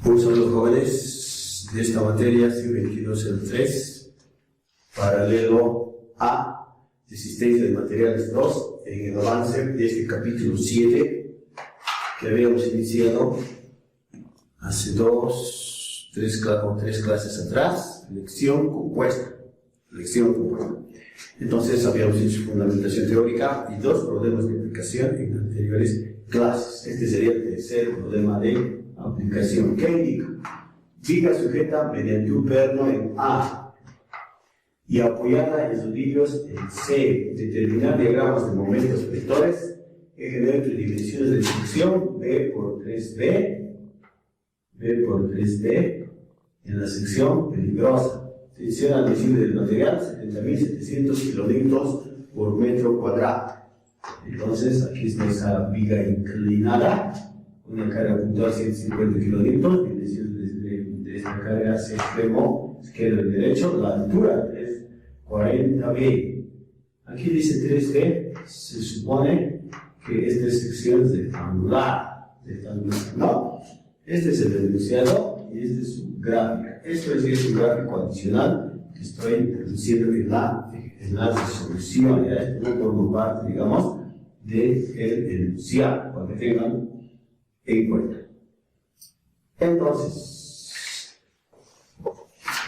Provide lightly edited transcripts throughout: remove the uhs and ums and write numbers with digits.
Un saludo, jóvenes, de esta materia C2203, paralelo a Resistencia de Materiales 2, en el avance de este capítulo 7 que habíamos iniciado hace tres clases atrás, lección compuesta. Entonces habíamos hecho fundamentación teórica y 2 problemas de aplicación en anteriores clases. Este sería el tercer problema de aplicación. ¿Qué indica? Viga sujeta mediante un perno en A y apoyada en rodillos en C. Determinar diagramas de momentos vectores. Eje neutro y dimensiones de sección B por 3B en la sección peligrosa. Tensión admisible del material 70.700 kilonewtons por metro cuadrado. Entonces aquí está esa viga inclinada, una carga puntual 150 kilonewtons, dimensiones de esta carga hacia extremo izquierdo y derecho, la altura es 40B. Aquí dice 3B, se supone que esta sección es rectangular, ¿no? Este es el enunciado y este es su gráfica. Esto es un gráfico adicional que estoy introduciendo en la resolución. ¿Ya? Esto no forma parte, digamos, del enunciado, para que tengan en cuenta. Entonces,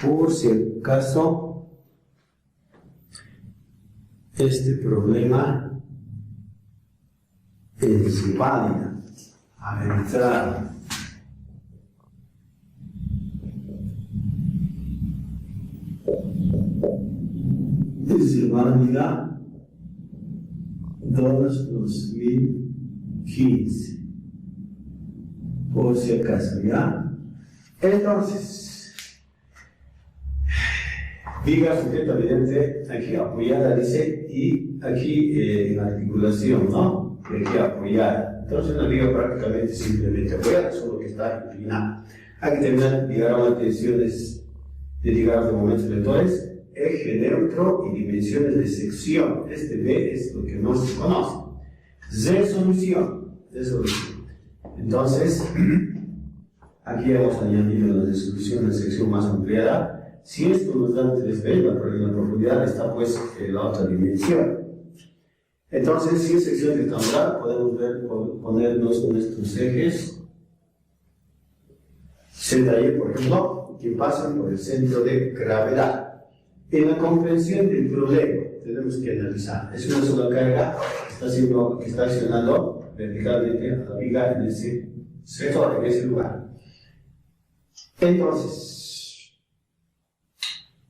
por si acaso, este problema es válido a entrar. Es válida 2015, por si acaso, ¿ya? Entonces, viga sujeta evidente, aquí apoyada dice, y aquí en articulación, ¿no? Aquí apoyada. Entonces una viga prácticamente simplemente apoyada, solo que está inclinada. Hay que terminar diagramas de tensiones de diagramas de momentos vectores, eje neutro y dimensiones de sección. Este B es lo que no se conoce. Resolución. Entonces, aquí hemos añadido la resolución de sección más ampliada. Si esto nos da 3B, la profundidad está pues en la otra dimensión. Entonces, si es sección rectangular, podemos ponernos nuestros ejes Z y, por ejemplo, que pasan por el centro de gravedad. En la comprensión del problema, tenemos que analizar. Es una sola carga que está accionando verticalmente a la viga en ese sector, en ese lugar. Entonces,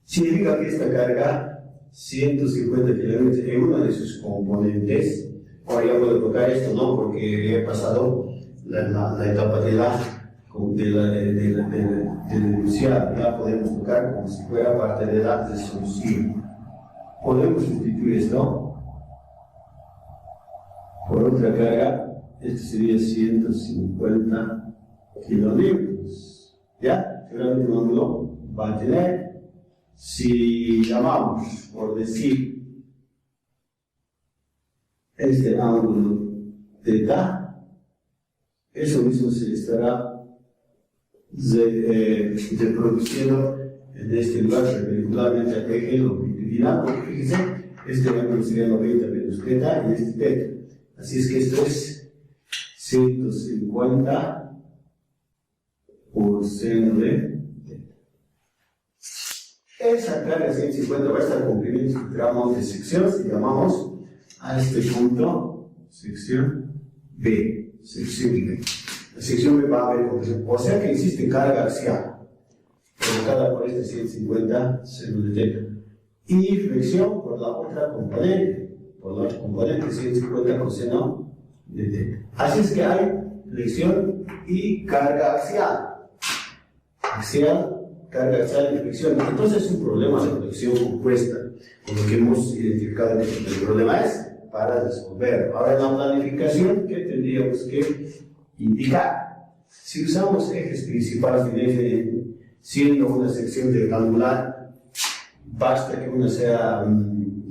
significa que esta carga, 150 kilómetros en una de sus componentes, ahora ya puedo tocar esto, no, porque he pasado la etapa del enunciado, ya podemos tocar como si fuera parte de la resolución. Podemos sustituir esto por otra carga, esto sería 150 kilonewtons, ¿ya? Seguramente un ángulo va a tener, si llamamos, por decir, este ángulo θ, eso mismo se estará reproduciendo en este lugar perpendicularmente al eje longitudinal, porque fíjense, este ángulo sería 90 menos θ y este θ. Así es que esto es 150 por seno de θ. Esa carga 150 va a estar comprimiendo su tramo de sección, si llamamos a este punto sección B. La sección B va a haber compresión. O sea que existe carga axial provocada por este 150 seno de θ y flexión por la otra componente, por la componente 150 coseno de θ. Así es que hay flexión y carga axial. Carga axial y flexión. Entonces es un problema de flexión compuesta, con lo que hemos identificado. El problema es para resolver. Ahora en la planificación, ¿qué tendríamos que indicar? Si usamos ejes principales de eje, siendo una sección rectangular, basta que una sea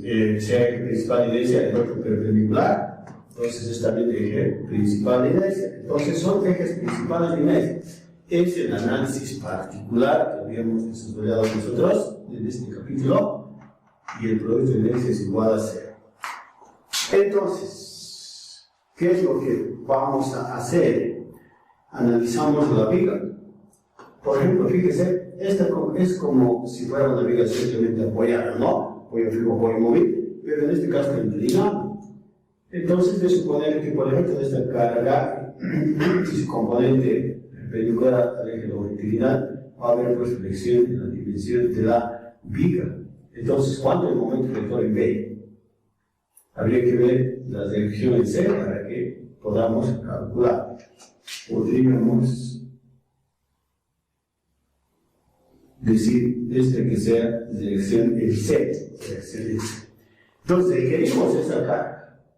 eje principal de inercia y el otro perpendicular. Entonces es también eje principal de inercia. Entonces son ejes principales de inercia. es el análisis particular que habíamos desarrollado nosotros en este capítulo, y el producto de x es igual a 0. Entonces, ¿qué es lo que vamos a hacer? Analizamos la viga. Por ejemplo, fíjese, esta es como si fuera una viga simplemente apoyada, ¿no? Apoyo fijo, apoyo móvil, pero en este caso está inclinado. Entonces, de suponer que por ejemplo esta carga y su componente perpendicular al eje longitudinal va a haber pues flexión en la dimensión de la viga. Entonces, ¿cuánto es el momento vector en B? Habría que ver la dirección en C para que podamos calcular. Podríamos decir que sea dirección en C. Entonces, requerimos esa carga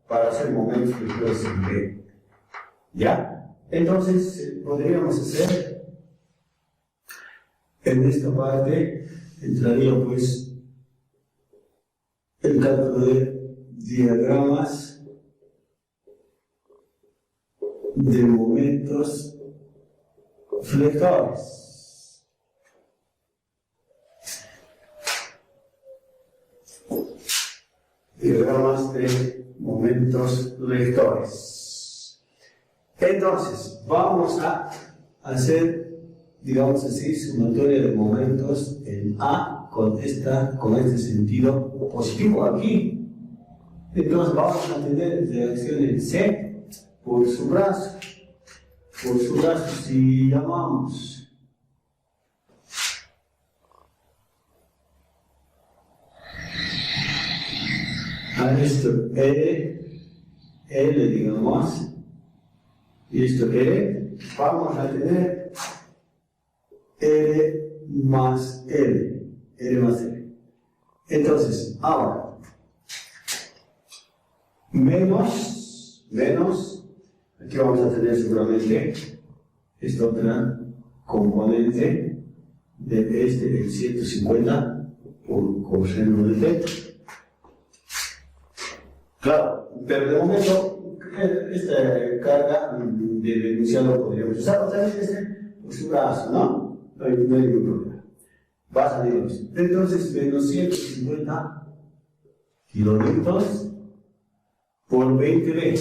para hacer momentos vectores en B. ¿Ya? Entonces, podríamos hacer en esta parte, entraría pues el cálculo de diagramas de momentos flectores. Diagramas de momentos flectores. Entonces, vamos a hacer, digamos así, sumatoria de momentos en A con este sentido positivo aquí. Entonces vamos a tener reacción en C por su brazo. Por su brazo, si llamamos a esto L digamos, y esto L, vamos a tener L más L. Entonces, ahora, menos, aquí vamos a tener seguramente esta otra componente de el 150 por coseno de θ. Claro, pero de momento, esta carga del enunciado podríamos usar, o sea, por su brazo, ¿no? No hay ningún problema. Va a salir eso. Entonces, menos 150 kilonewtons por 20B.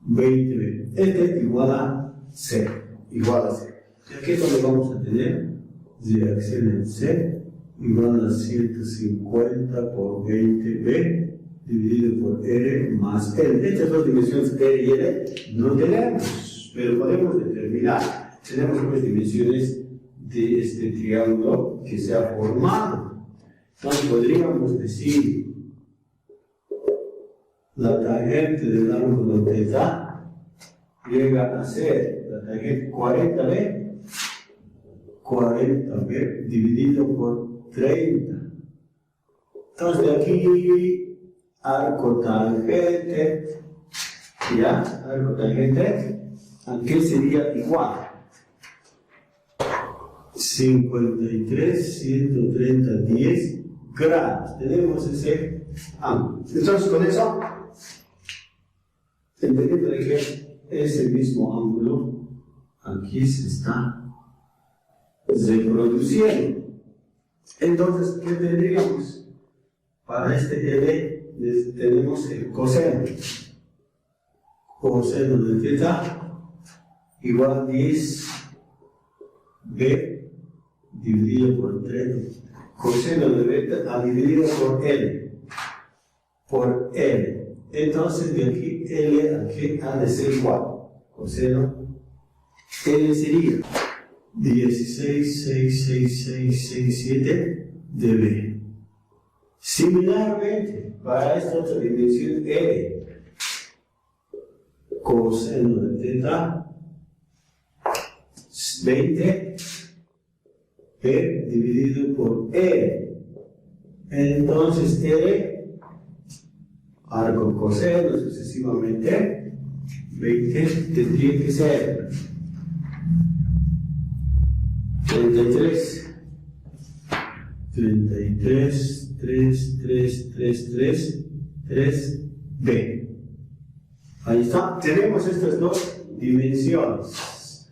20B. Este es igual a 0. Igual a 0. Aquí es donde vamos a tener reacción en C igual a 150 por 20B dividido por R más L. Estas dos dimensiones R y L no tenemos, pero podemos determinar. Tenemos pues dimensiones de este triángulo que se ha formado. Entonces podríamos decir la tangente del ángulo θ llega a ser la tangente 40B dividido por 30. Entonces de aquí arco tangente, ya, arco tangente, ¿a qué sería igual? 53, 130, 10 grados. Tenemos ese ángulo. Entonces, con eso, entendiendo de que ese mismo ángulo aquí se está reproduciendo. Entonces, ¿qué tendríamos? Para este L tenemos el coseno. Coseno de θ igual a 10B dividido por 3, coseno de beta dividido por L, entonces de aquí L aquí ha de ser igual, coseno L sería 16,66667 de B. Similarmente, para esta otra dimensión L, coseno de θ 20 B dividido por E. Entonces L, arco coseno sucesivamente, 20 tendría que ser 33, 3B. Ahí está, tenemos estas dos dimensiones.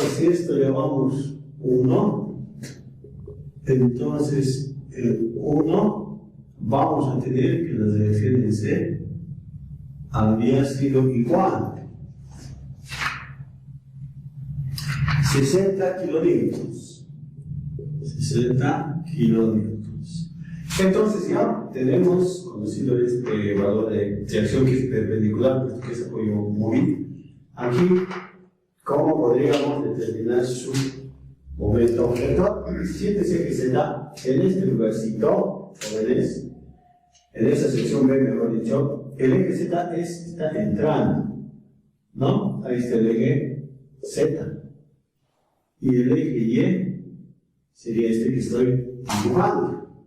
si esto llamamos 1, entonces el 1 vamos a tener que la dirección en C había sido igual 60 kilonewtons. 60 kilonewtons. Entonces ya tenemos conocido este valor de reacción que es perpendicular, puesto que es apoyo móvil. Aquí, ¿cómo podríamos determinar su momento objeto? Siéntese que se da en este lugarcito, jóvenes, en esa sección B, mejor dicho, el eje Z está entrando, ¿no? Ahí está el eje Z. Y el eje Y sería este que estoy dibujando,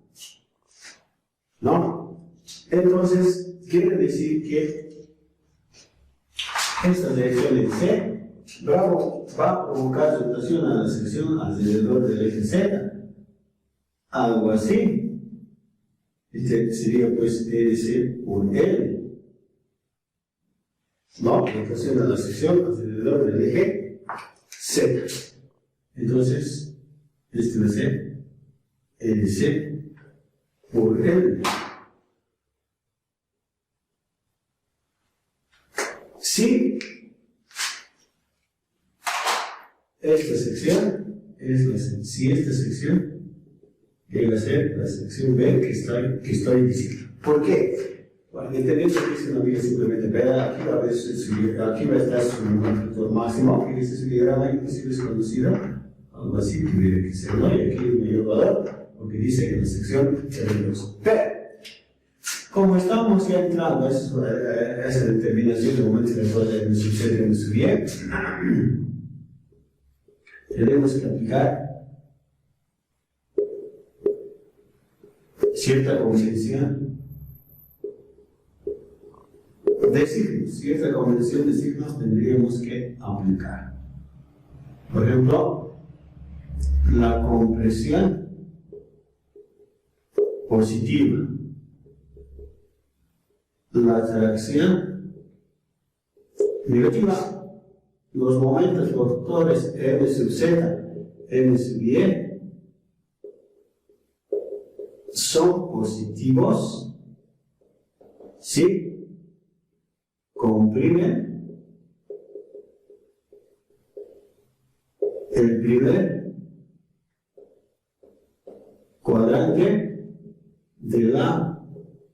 ¿no? Entonces, quiere decir que esta dirección en C va a provocar rotación a la sección alrededor del eje Z. Algo así. Este sería pues EDC por L. ¿No? Rotación a la sección alrededor del eje Z. Entonces, este va a ser EDC por L. Si esta sección si esta sección llega a ser la sección B que estoy diciendo. ¿Por qué? Bueno, entendiendo que es una vía simplemente vea, aquí va a estar su amplitud máximo, que es su diagrama inclusive es conocido, algo así, tuviera que ser, ¿no? Y aquí el mayor valor, porque dice que la sección es de 2. Pero, como estamos ya entrando a esa determinación de momento en el cual me sucede en su bien, tenemos que aplicar cierta convención de signos. Cierta convención de signos tendríamos que aplicar. Por ejemplo, la compresión positiva, la tracción negativa, los momentos rotores M sub Z, M sub Y son positivos si comprimen el primer cuadrante de la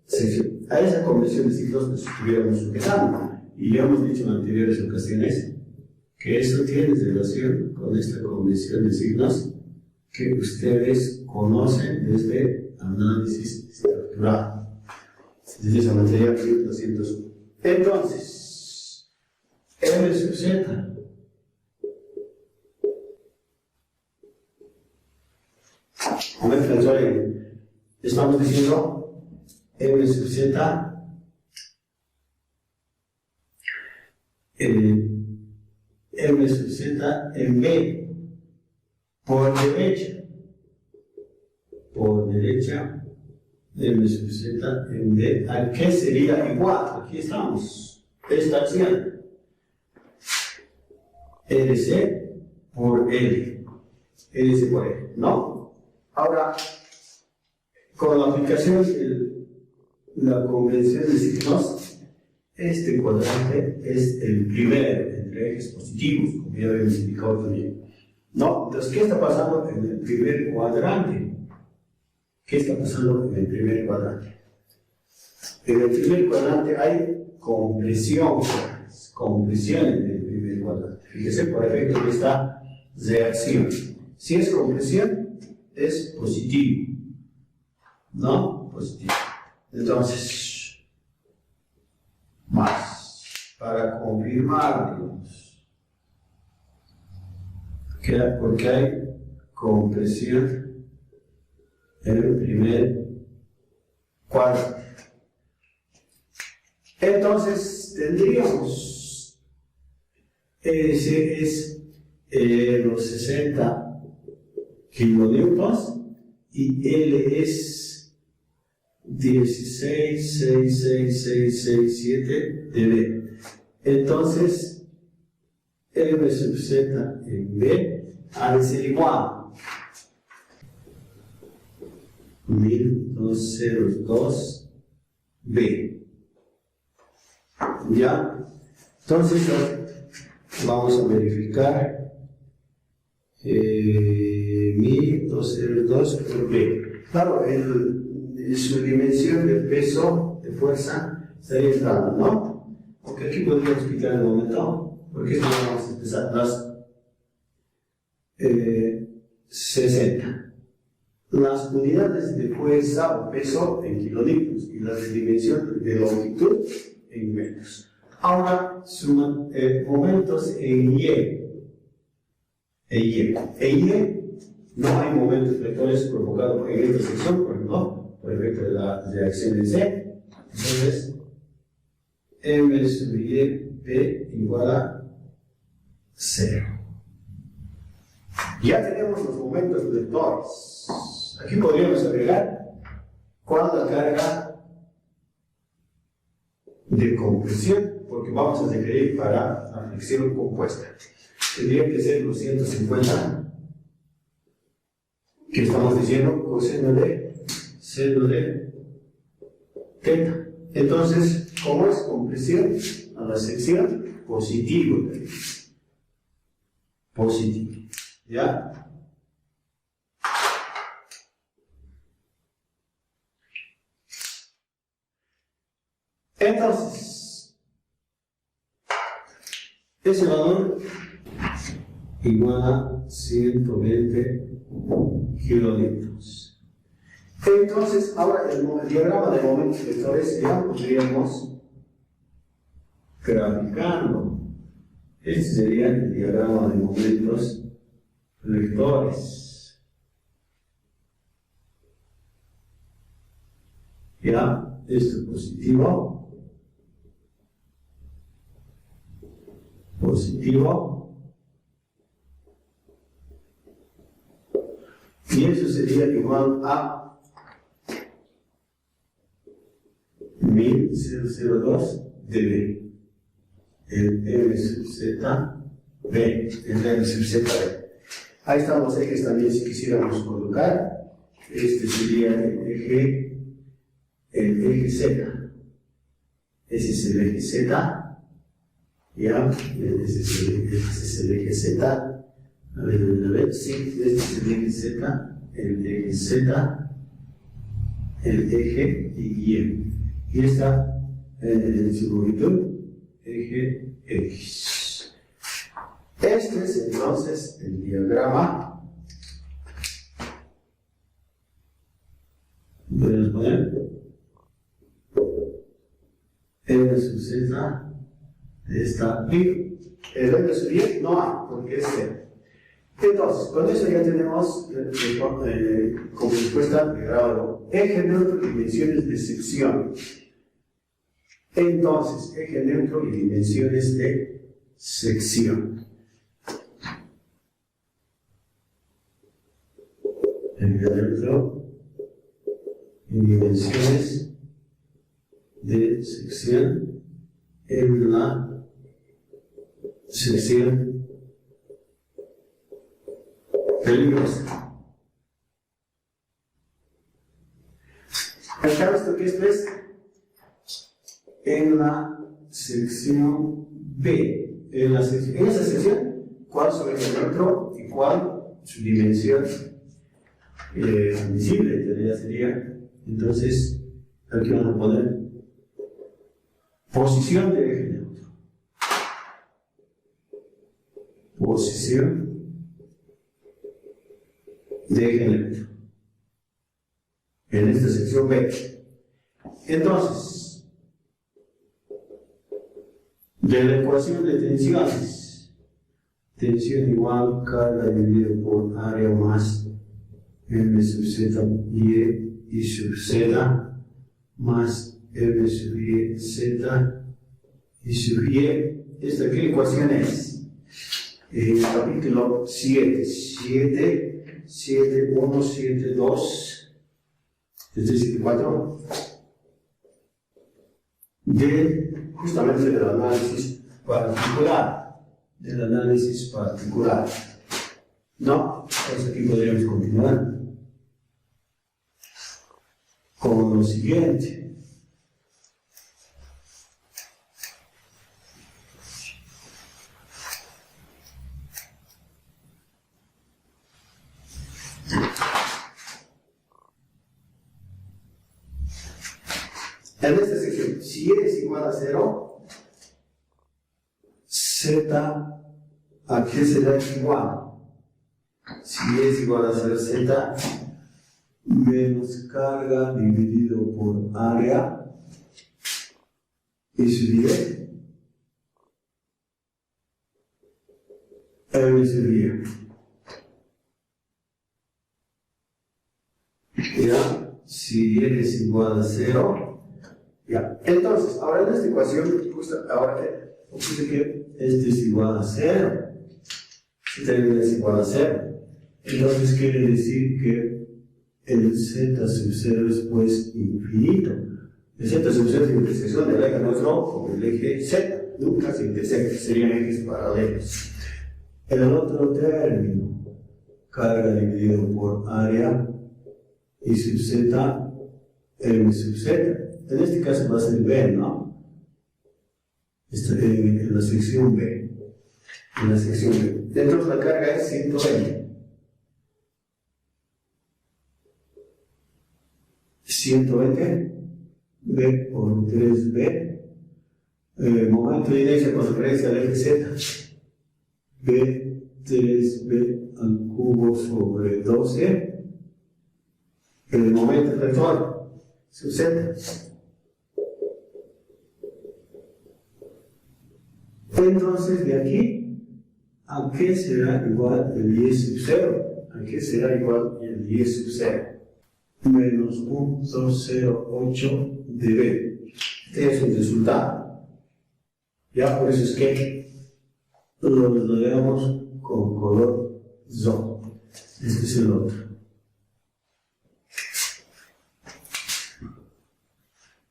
sección. A esa convención de signos nos estuviéramos sujetando, y ya hemos dicho en anteriores ocasiones que eso tiene relación con esta convención de signos que ustedes conocen desde análisis estructural, desde esa materia 201. Entonces, M sub Z estamos diciendo M sub Z M sub Z en B por derecha M sub Z en B, ¿a qué sería igual? Aquí estamos, esta acción LC por L, LC por L, ¿no? Ahora, con la aplicación de la convención de signos, este cuadrante es el primero entre ejes positivos, como ya habíamos indicado también. ¿No? Entonces, ¿qué está pasando en el primer cuadrante? ¿Qué está pasando en el primer cuadrante? En el primer cuadrante hay compresión en el primer cuadrante. Fíjese por efecto de esta reacción. Si es compresión, es positivo. ¿No? Positivo. Entonces, más, para confirmar, digamos, porque hay compresión en el primer cuadrante. Entonces, tendríamos, ese es los 60 kilonewtons y L es 16,66667 dB. Entonces, M sub Z en B ha de ser igual 1202 B. ¿Ya? Entonces, vamos a verificar 1202 por B. Claro, su dimensión de peso, de fuerza, estaría entrando, ¿no? Porque aquí podríamos quitar el momento, porque esto vamos a empezar las 60. Las unidades de fuerza o peso en kilonewtons y las de dimensión de longitud en metros. Ahora suman momentos en Y. En Y. No hay momentos vectores provocados en esta sección, por ejemplo, por efecto de la reacción en C. Entonces, M sub Y P igual a 0. Ya tenemos los momentos vectores. Aquí podríamos agregar cuál la carga de compresión, porque vamos a requerir para la fricción compuesta. Tendría que ser los 150, que estamos diciendo coseno de seno de teta. Entonces, ¿cómo es compresión? A la sección positivo. Positivo. ¿Ya? Entonces, ese valor igual a 120 kilonewtons. Entonces, ahora el diagrama de momentos vectores ya podríamos graficarlo. Este sería el diagrama de momentos vectores. Ya, esto es positivo. Positivo, y eso sería igual a 1002 dB, el M sub Z B, el M sub Z B. Ahí están los ejes también si quisiéramos colocar. Este sería el eje Z, ese es el eje Z. Ya, ese es el eje Z. A ver, sí, este es el eje Z, el eje Z, el eje Y. Y está en su longitud, eje X. Este es entonces el diagrama. Podemos poner M sub Z. Está bien. El M sub Y no hay, porque es 0. Entonces, con eso ya tenemos como respuesta de grado eje neutro y dimensiones de sección. Entonces, eje neutro y dimensiones de sección. Eje neutro y dimensiones de sección en la sección peligrosa. Acá esto que esto es en la sección B. En esa sección, ¿cuál su eje neutro y cuál su dimensión visible? Sería, entonces, aquí vamos a poner posición de eje neutro. Posición de eje neutro en esta sección B. Entonces, de la ecuación de tensiones, tensión igual carga dividido por área más M sub Z y sub Z más M sub Y Z y sub Y. ¿Esta qué ecuación es? Capítulo 7, 1, 7, 2, 7, 4, justamente del análisis particular. del análisis particular. ¿No? Pues aquí podríamos continuar con lo siguiente. En esta sección, si y es igual a 0, z, ¿a qué será igual? Si y es igual a 0, z menos carga dividido por área y su y M sub y. Ya, si y es igual a 0. Ya. Entonces, ahora en esta ecuación, ahora puse que este es igual a 0. Si término es igual a 0. Entonces quiere decir que el z sub 0 es pues infinito. El z sub 0 es la intersección del eje nuestro con el eje z. Nunca se intersecta, serían ejes paralelos. El otro término, carga dividido por área y sub z, m sub z. En este caso va a ser B, ¿no? En la sección B. En la sección B. Entonces la carga es 120. 120. B por 3B. Momento de inercia con referencia al eje Z. B 3B al cubo sobre 12. El momento vector sub Z. Entonces, de aquí, ¿a qué será igual el y sub 0? ¿A qué será igual el y sub 0? Menos 0.08 de B. Este es un resultado. Ya por eso es que lo leemos con color azul. Este es el otro.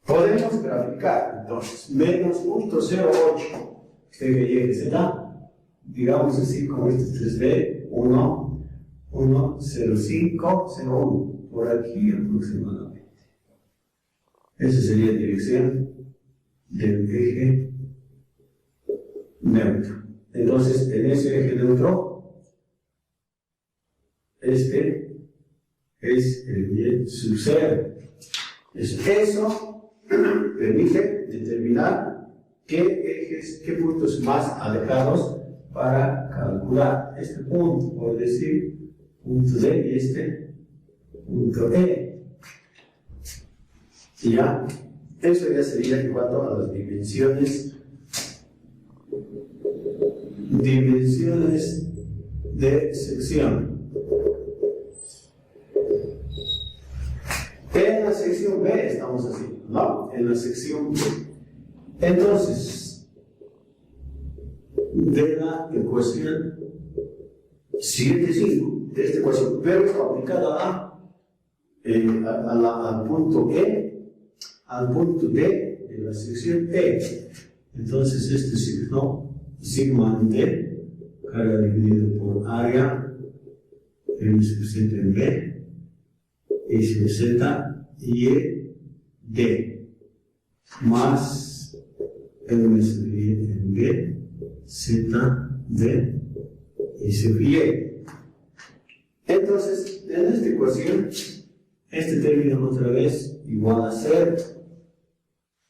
Podemos graficar, entonces, menos 0.08. Y eje Z, digamos así como este es 3B, 1, 1, 0, 5, 0, 1, por aquí aproximadamente. Esa sería la dirección del eje neutro. Entonces, en ese eje neutro, este es el y sub 0. Eso permite determinar qué puntos más alejados para calcular este punto, por decir, punto D y este punto E. Y ya, eso ya sería en cuanto a las dimensiones de sección. En la sección B estamos haciendo, ¿no? En la sección B. Entonces, de la ecuación 7,5, de esta ecuación, pero está aplicada al punto E, al punto D de la sección E. Entonces, este sigma D, carga dividido por área, M sub Z en B, y sub Z, y D, más M sub Y en B, Z, D, y sub Y. Entonces, en esta ecuación, este término otra vez igual a 0.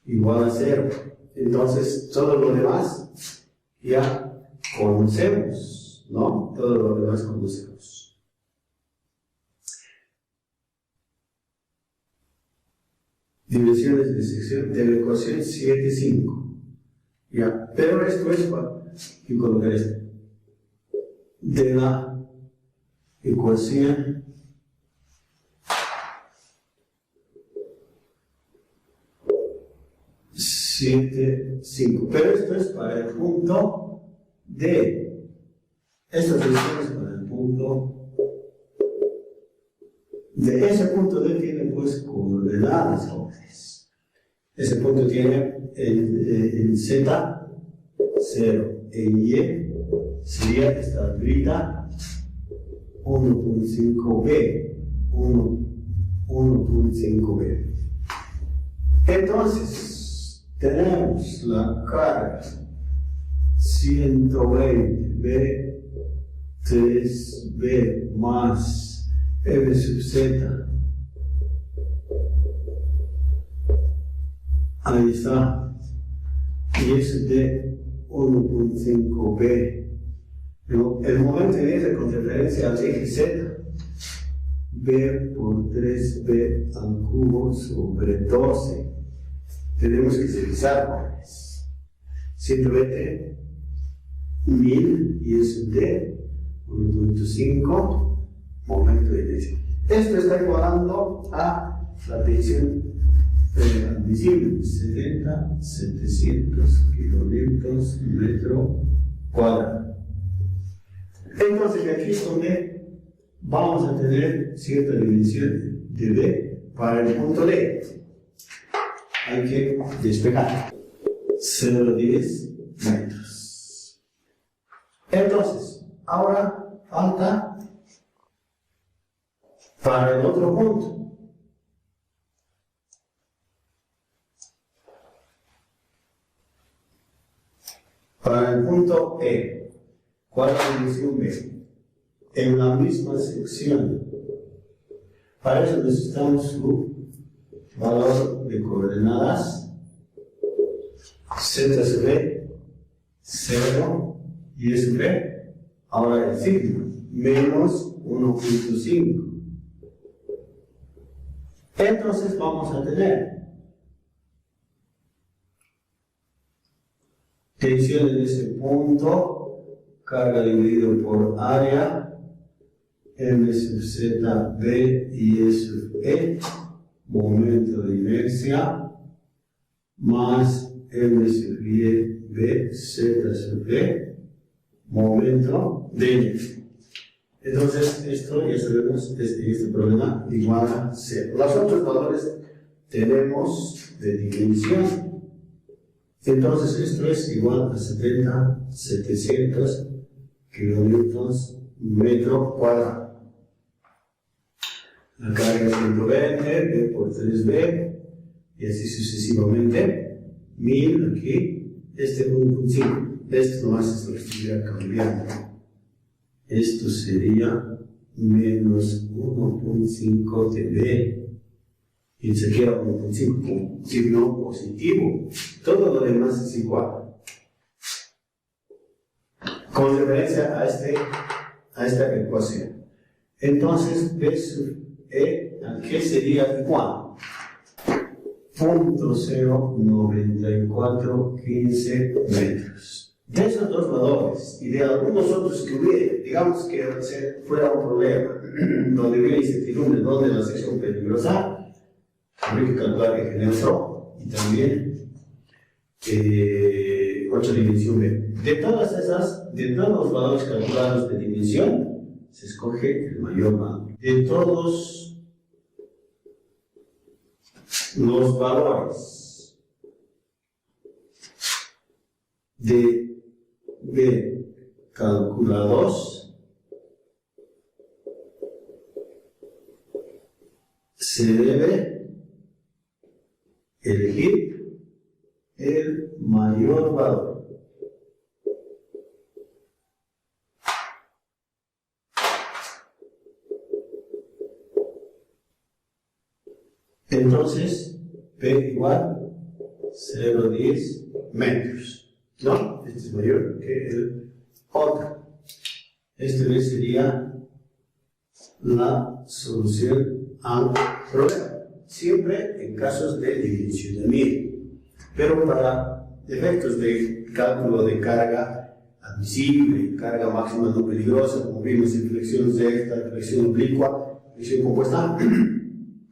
Igual a 0. Entonces, todo lo demás ya conocemos, ¿no? Todo lo demás conocemos. Dimensiones de sección de la ecuación 7,5. Ya, pero esto es para colocar esto. De la ecuación 7,5. Pero esto es para el punto D. Estas dimensiones para el punto D. Ese punto D tiene pues coordenadas jóvenes. Ese punto tiene el Z, 0, en Y, sería esta alturita 1.5b, 1.5b. Entonces, tenemos la carga 120b, 3b más m sub z. Ahí está. Y es de 1.5b. El momento de inercia con referencia al eje z. b por 3b al cubo sobre 12. Tenemos que revisar. 120, 1000 y es de 1.5 momento de inercia. Esto está igualando a la tensión admisible, 700 kilonewtons metro cuadrado. Entonces aquí es donde vamos a tener cierta dimensión de B para el punto D. Hay que despejar 0,10 metros. Entonces, ahora falta para el otro punto. Para el punto E, ¿cuál es la dimensión B? En la misma sección. Para eso necesitamos su valor de coordenadas. Z sub B, 0 y es B. Ahora el signo, menos 1.5. Entonces vamos a tener tensión en ese punto, carga dividido por área, M sub Z, B y E sub E, momento de inercia, más M sub Y, B, Z sub E, momento de inercia. Entonces, esto ya sabemos, este problema igual a 0. Los otros valores tenemos de dimensión. Entonces, esto es igual a 700 kilonewtons metro cuadrado. La carga es 120, B por 3B, y así sucesivamente. 1000 aquí, este 1.5. Esto nomás es lo que estuviera cambiando. Esto sería menos 1.5 de B. Y se queda 1.5 con signo positivo. Todo lo demás es igual. Con referencia a esta ecuación. Entonces, B sub E, ¿a qué sería igual? 0.09415 metros. De esos dos valores y de algunos otros que hubiera, digamos que fuera un problema donde hubiera incertidumbre, donde la sección peligrosa, habría que calcular eje neutro y también otra dimensión B. De todos los valores calculados de dimensión, se escoge el mayor valor. De todos los valores de B calculados, se debe elegir el mayor valor. Entonces, P igual 0,10 metros. ¿No? Este es mayor que el otro. Este sería la solución al problema. Siempre en casos de dimensionamiento. Pero para efectos de cálculo de carga admisible, carga máxima no peligrosa, como vimos en flexión recta, flexión oblicua, flexión compuesta,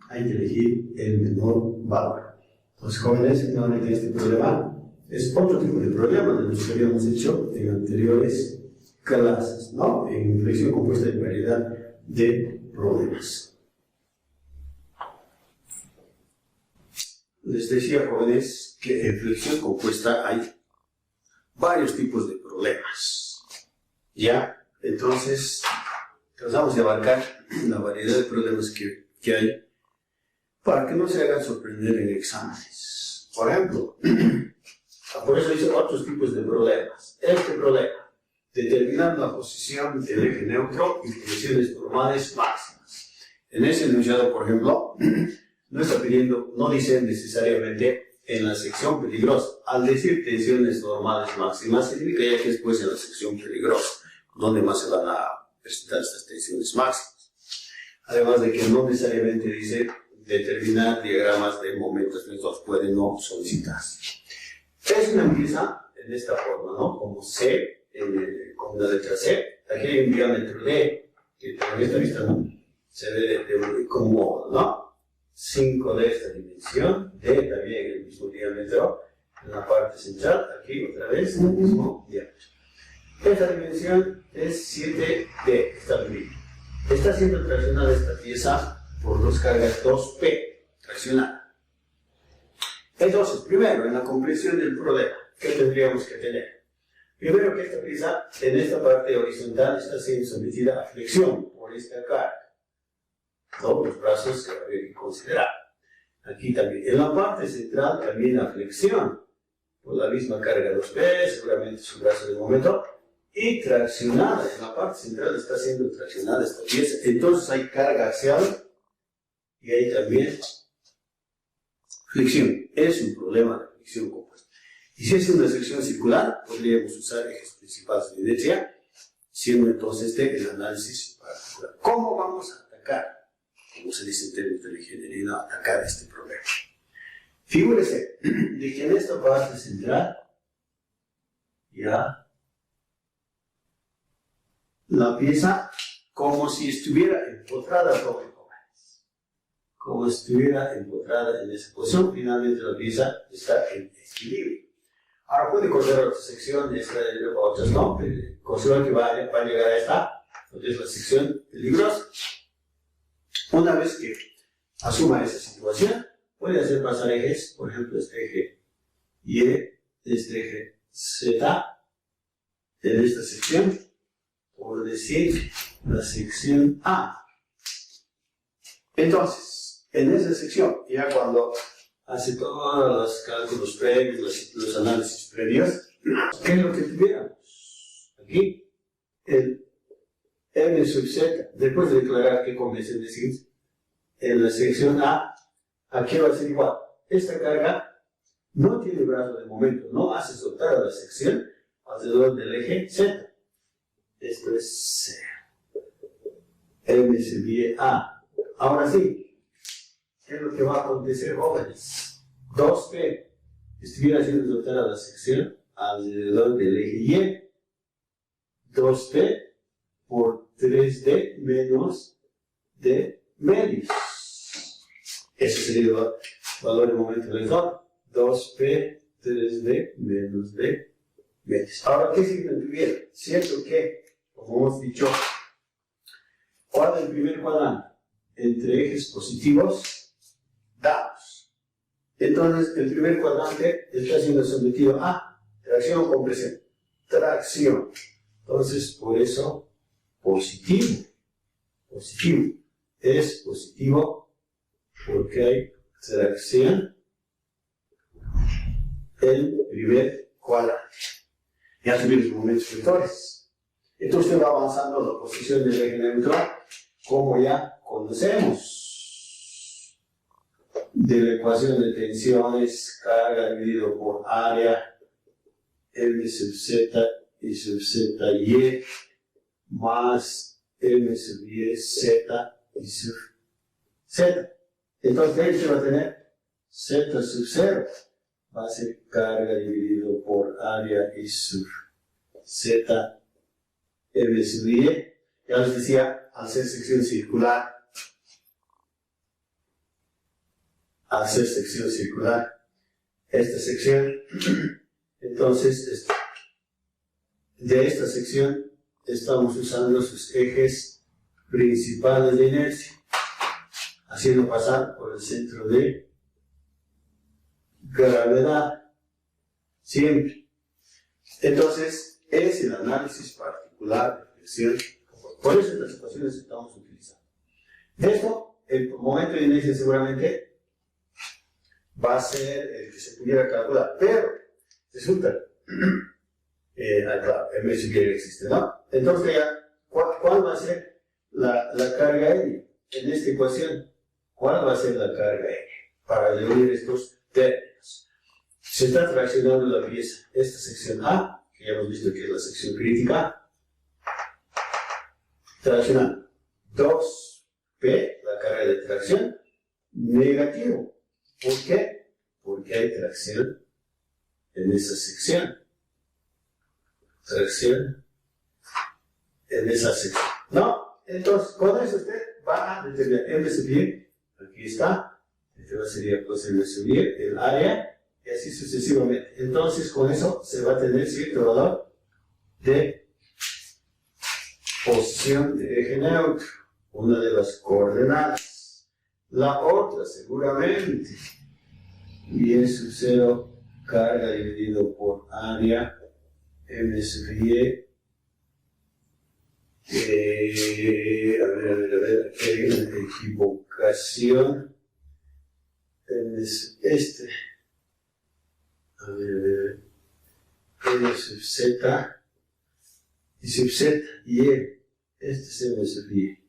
hay que elegir el menor valor. Los jóvenes, finalmente este problema es otro tipo de problema de los que habíamos hecho en anteriores clases, ¿no? En flexión compuesta hay variedad de problemas. Les decía, jóvenes, que en flexión compuesta hay varios tipos de problemas. ¿Ya? Entonces, tratamos de abarcar la variedad de problemas que hay para que no se hagan sorprender en exámenes. Por ejemplo, por eso dice otros tipos de problemas. Este problema, determinar la posición del eje neutro y tensiones normales máximas. En ese enunciado, por ejemplo, no está pidiendo, no dice necesariamente en la sección peligrosa. Al decir tensiones normales máximas, significa ya que después en la sección peligrosa, donde más se van a presentar estas tensiones máximas. Además de que no necesariamente dice determinar diagramas de momentos tensores, puede no solicitarse. Es una pieza en esta forma, ¿no? Como C, con la letra C. Aquí hay un diámetro D, que en esta vista no se ve como, ¿no? 5 de esta dimensión, D también el mismo diámetro, en la parte central, aquí otra vez el mismo diámetro. Esta dimensión es 7D, está medida. Está siendo traccionada esta pieza por dos cargas 2P, traccionada. Entonces, primero, en la comprensión del problema, ¿qué tendríamos que tener? Primero que esta pieza, en esta parte horizontal, está siendo sometida a flexión por esta carga. Todos los brazos se habría que considerar. Aquí también. En la parte central también a flexión por la misma carga 2P, seguramente su brazo de momento, y traccionada. En la parte central está siendo traccionada esta pieza. Entonces hay carga axial y hay también flexión. Es un problema de flexión compuesta. Y si es una sección circular, podríamos usar ejes principales de inercia, siendo entonces el análisis particular. ¿Cómo vamos a atacar? Como se dice en términos de la ingeniería, atacar este problema. Figúrese de que en esta parte central, ya, la pieza como si estuviera empotrada sobre cojones. Como si estuviera empotrada en esa posición, finalmente la pieza está en equilibrio. Ahora puede considerar otra sección, esta de otras no, pero considero que va a llegar a esta, porque es la sección peligrosa. Una vez que asuma esa situación, puede hacer pasar ejes, por ejemplo, este eje Y, este eje Z, en esta sección, por decir la sección A. Entonces, en esa sección, ya cuando hace todos los cálculos previos, los análisis previos, ¿qué es lo que tuviéramos? Aquí, el M sub Z, después de declarar qué convención decir, en la sección A, aquí va a ser igual. Esta carga no tiene brazo de momento, no hace soltar a la sección alrededor del eje Z. Esto es C. M sub Y A. Ahora sí, ¿qué es lo que va a acontecer, jóvenes? 2P estuviera haciendo soltar a la sección alrededor del eje Y. 2P por 3D menos D medios. Ese sería el valor de momento vector. 2P 3D menos D medios. Ahora, ¿qué signo tuviera? Cierto que, como hemos dicho, ¿cuál es el primer cuadrante? Entre ejes positivos dados. Entonces, el primer cuadrante está siendo sometido a tracción o compresión. Tracción. Entonces, por eso, positivo. Positivo. Es positivo porque hay tracción en primer cuadrante. Ya tuvimos momentos vectores. Entonces usted va avanzando la posición del eje neutral, como ya conocemos de la ecuación de tensiones, carga dividido por área, M sub Z y sub Z Y, más M sub Y Z y sub Z. Entonces ahí se va a tener Z sub 0, va a ser carga dividido por área y sub Z M sub Y. Ya les decía, al ser sección circular, esta sección, entonces de esta sección estamos usando sus ejes principales de inercia, haciendo pasar por el centro de gravedad, siempre. Entonces, es el análisis particular. particular de flexión. Por eso las ecuaciones que estamos utilizando. Esto, el momento de inercia seguramente va a ser el que se pudiera calcular, pero resulta, claro, M sub Y existe, ¿no? Entonces ya, ¿cuál va a ser la carga N en esta ecuación? ¿Cuál va a ser la carga N? Para unir estos términos. Se está traccionando la pieza, esta sección A, que ya hemos visto que es la sección crítica, traccionando 2P, la carga de tracción, negativo. ¿Por qué? Porque hay tracción en esa sección. Tracción en esa sección. ¿No? Entonces, con eso usted va a determinar M sub Y, aquí está, esto sería pues M sub Y, el área, y así sucesivamente. Entonces, con eso se va a tener cierto valor de posición de eje neutro, una de las coordenadas. La otra, seguramente, y sub 0 carga dividido por área M sub Y. A ver, aquí hay una equivocación. A ver, M sub Z y sub Z y E. Este es M sub Y.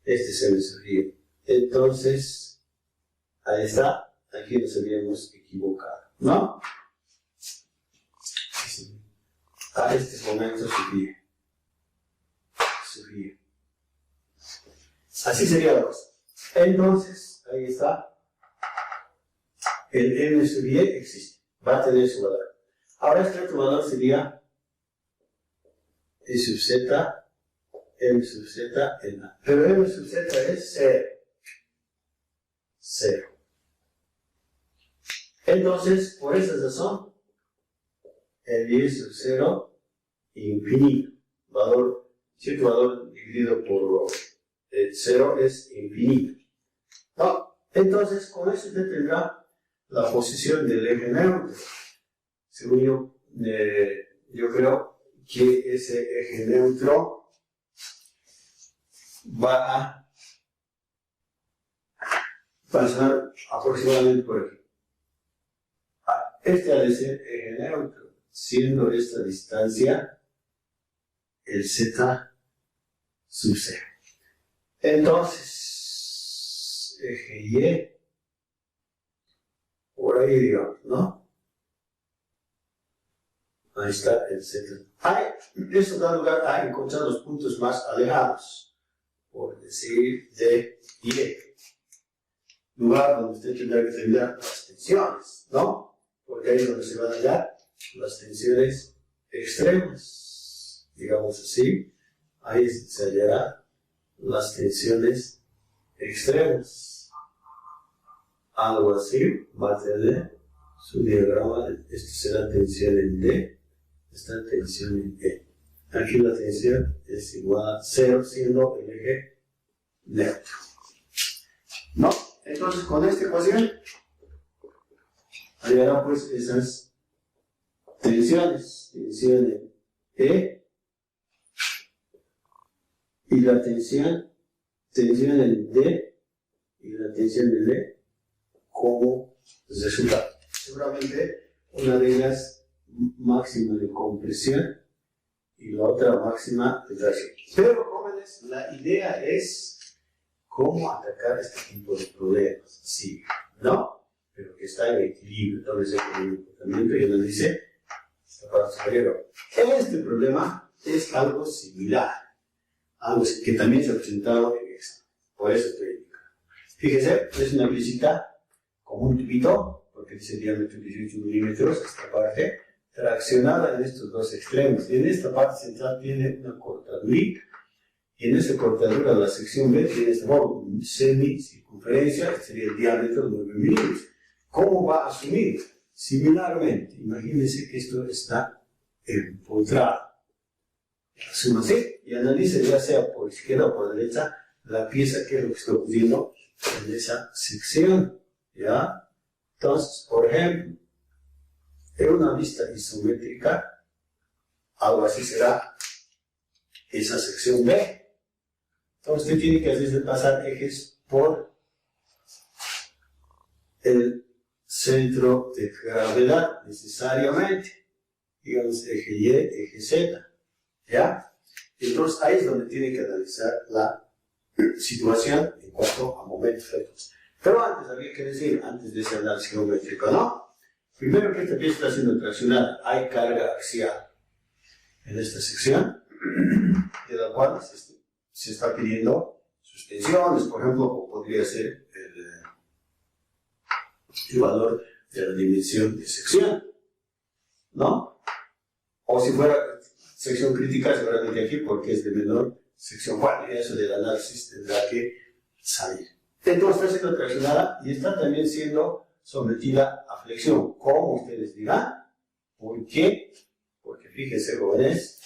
Este es M sub Y. Entonces, ahí está. Aquí nos habíamos equivocado, ¿no? Sí. A este momento sub Y. Sub Y. Así sería la cosa. Entonces, ahí está. El M sub Y existe. Va a tener su valor. Ahora este otro valor sería E sub Z, M sub Z en A. Pero M sub Z es 0. 0. Entonces, por esa razón, el Y sub 0 infinito. Cierto valor dividido por 0 es infinito. ¿No? Entonces, con eso usted tendrá la posición del eje neutro. Según yo creo que ese eje neutro va a pasar aproximadamente por aquí. Este ha de ser eje neutro, siendo esta distancia el Z sub 0. Entonces, eje Y, por ahí digamos, ¿no? Ahí está el Z. Eso da lugar a encontrar los puntos más alejados, por decir D y E. Lugar donde usted tendrá que determinar las tensiones, ¿no? Porque ahí es donde se van a hallar las tensiones extremas, digamos así. Ahí se hallarán las tensiones extremas. Algo así va a tener su diagrama. Esto será tensión en D, esta tensión en E. Aquí la tensión es igual a 0, siendo el eje neutro. ¿No? Entonces, con esta ecuación, hallará pues esas tensiones. Tensión en E y la tensión en D y la tensión en E como resultado. Seguramente una de ellas máxima de compresión y la otra máxima de tracción. Pero, jóvenes, la idea es cómo atacar este tipo de problemas. Sí, ¿no? Pero que está en equilibrio, tal vez en el comportamiento y analice esta parte superior. Este problema es algo similar, algo que también se ha presentado en examen. Por eso estoy indicando. Fíjese, es una piecita como un tubito, porque dice diámetro 18 milímetros, esta parte, traccionada en estos dos extremos. En esta parte central tiene una cortadurita, y en esa cortadura la sección B tiene esta forma, semicircunferencia, que sería el diámetro de 9 milímetros. ¿Cómo va a asumir? Similarmente, imagínense que esto está empotrado. Asuma así y analice ya sea por izquierda o por derecha la pieza que es lo que está ocurriendo en esa sección. ¿Ya? Entonces, por ejemplo, en una vista isométrica, algo así será esa sección B. Entonces usted tiene que hacerse pasar ejes por el centro de gravedad necesariamente, digamos eje Y, eje Z, ¿ya? Entonces ahí es donde tiene que analizar la situación en cuanto a momentos rectos. Pero antes había que decir, antes de ese análisis geométrico, ¿no? Primero que esta pieza está siendo traccionada, hay carga axial en esta sección, de la cual se está pidiendo suspensiones, por ejemplo, o podría ser el valor de la dimensión de sección, ¿no? O si fuera sección crítica, seguramente aquí, porque es de menor sección. Bueno, y eso del análisis tendrá que salir. Entonces está siendo traccionada y está también siendo sometida a flexión, como ustedes dirán. ¿Por qué? Porque fíjense, jóvenes,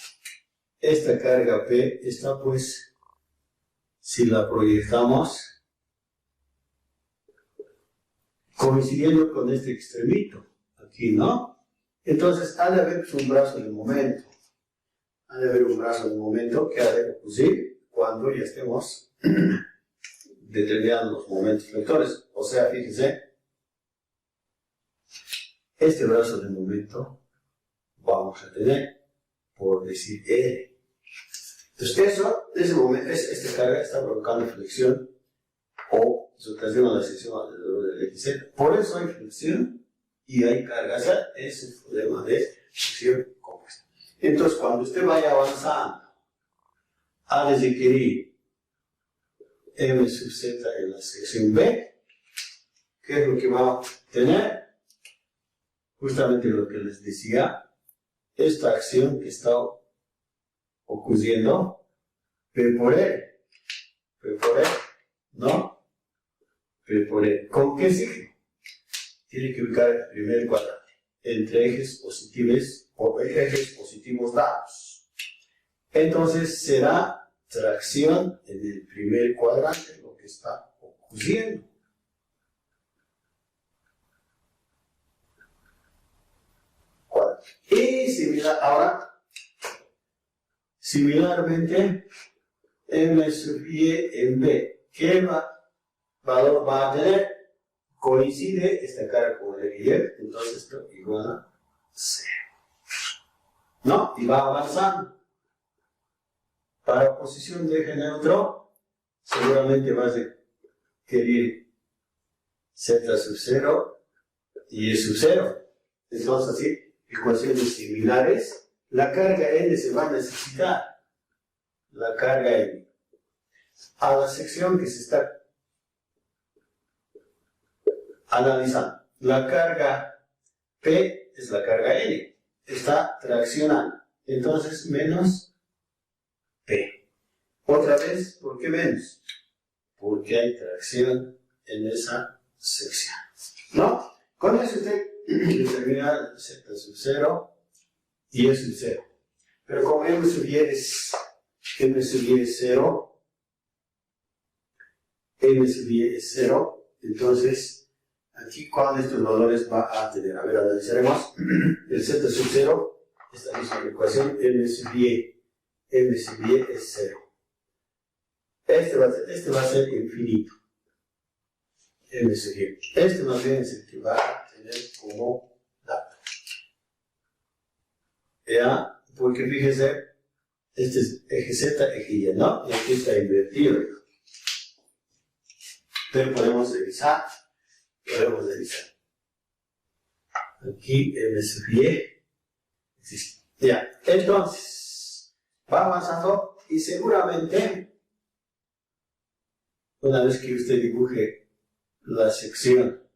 esta carga P está, pues, si la proyectamos coincidiendo con este extremito, aquí, ¿no? Entonces, ha de haber un brazo de momento. Ha de haber un brazo de momento que ha de ocurrir cuando ya estemos determinando los momentos vectores. O sea, fíjense, este brazo de momento vamos a tener, por decir R. Entonces, ese momento, esta carga está provocando flexión o rotación a la sección alrededor del eje Z. Por eso hay flexión y hay carga. O sea, es el problema de sección compuesta. Entonces, cuando usted vaya avanzando, ha de requerir M sub Z en la sección B. ¿Qué es lo que va a tener? Justamente lo que les decía, esta acción que está ocurriendo, P por E, ¿no? P por E. ¿Con qué signo? Tiene que ubicar el primer cuadrante entre ejes positivos dados. Entonces será tracción en el primer cuadrante lo que está ocurriendo. Y similarmente, M sub Y en B, ¿qué valor va a tener? Coincide esta carga con el eje Y, entonces esto igual a 0. ¿No? Y va avanzando. Para posición de eje neutro, seguramente vas a querer Z sub 0 y E sub 0. Entonces, así, ecuaciones similares, la carga N se va a necesitar. La carga N. A la sección que se está analizando. La carga P es la carga N. Está traccionando. Entonces, menos P. Otra vez, ¿por qué menos? Porque hay tracción en esa sección. ¿No? Con eso usted determina Z sub 0 y E sub 0. Pero como M sub Y es 0, M sub Y es 0, entonces aquí cuál de estos valores va a tener. A ver, analizaremos. El Z sub 0, esta misma ecuación, M sub Y es 0. Este va a ser infinito. M sub Y. Este más bien es el que va a tener como dato. ¿Ya? Porque fíjese, este es eje Z, eje Y, ¿no? Y aquí está invertido. Pero podemos revisar. Aquí M sub Y existe. Ya. Entonces, va avanzando y seguramente, una vez que usted dibuje la sección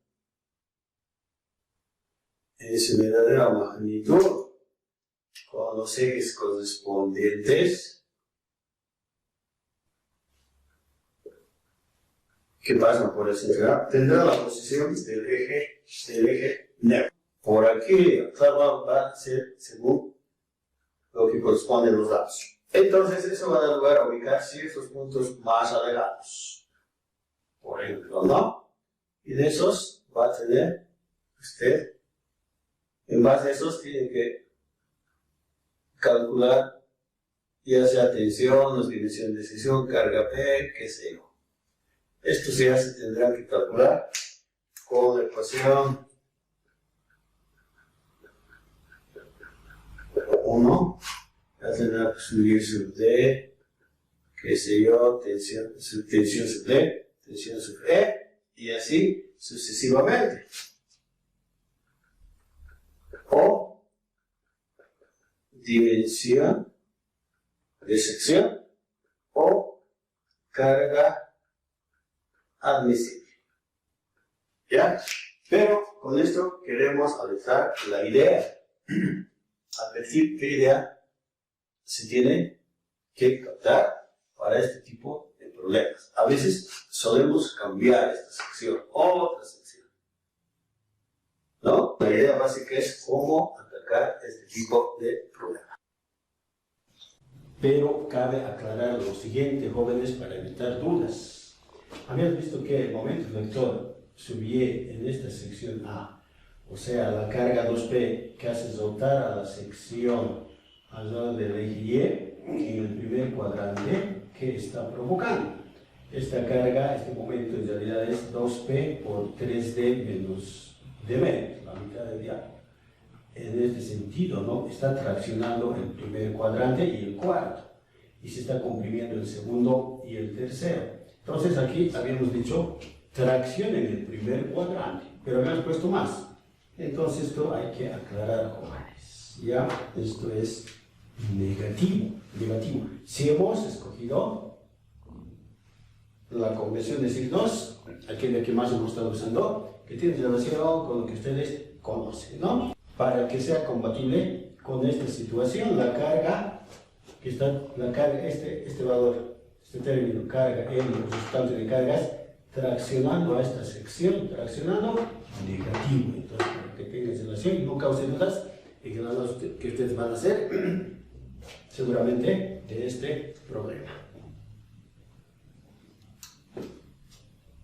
en su verdadera magnitud, con los ejes correspondientes, que pasan por el centro, tendrá la posición del eje neutro. Por aquí, va a ser según lo que corresponde a los datos. Entonces, eso va a dar lugar a ubicar ciertos puntos más alejados. Por ejemplo, ¿no? Y de esos va a tener usted, en base a esos, tiene que calcular ya sea tensión, las dimensiones de sección, carga P, qué sé yo. Esto ya se tendrá que calcular con la ecuación 1, ya tendrá que subir sub D, qué sé yo, tensión sub D, tensión sub E, y así sucesivamente. O dimensión de sección o carga admisible. ¿Ya? Pero con esto queremos adoptar la idea, advertir qué idea se tiene que captar para este tipo de problemas. A veces solemos cambiar esta sección, otra sección, ¿no? La idea básica es cómo atacar este tipo de problemas. Pero cabe aclarar lo siguiente, jóvenes, para evitar dudas. Habías visto que el momento vector subye en esta sección A, o sea, la carga 2P que hace soltar a la sección alrededor del eje Y en el primer cuadrante que está provocando. Esta carga, este momento en realidad es 2P por 3D menos D, la mitad del diámetro. En este sentido, ¿no? Está traccionando el primer cuadrante y el cuarto, y se está comprimiendo el segundo y el tercero. Entonces aquí habíamos dicho tracción en el primer cuadrante, pero habíamos puesto más. Entonces esto hay que aclarar, jóvenes. Ya, esto es negativo. Si hemos escogido la convención de signos, aquella que más hemos estado usando, que tiene relación con lo que ustedes conocen, ¿no? Para que sea compatible con esta situación, la carga, que está, la carga, este valor, este término, carga, el resultante de cargas, traccionando a esta sección, traccionando negativo. Entonces, para que tengan relación y no cause dudas en que ustedes van a hacer seguramente de este problema.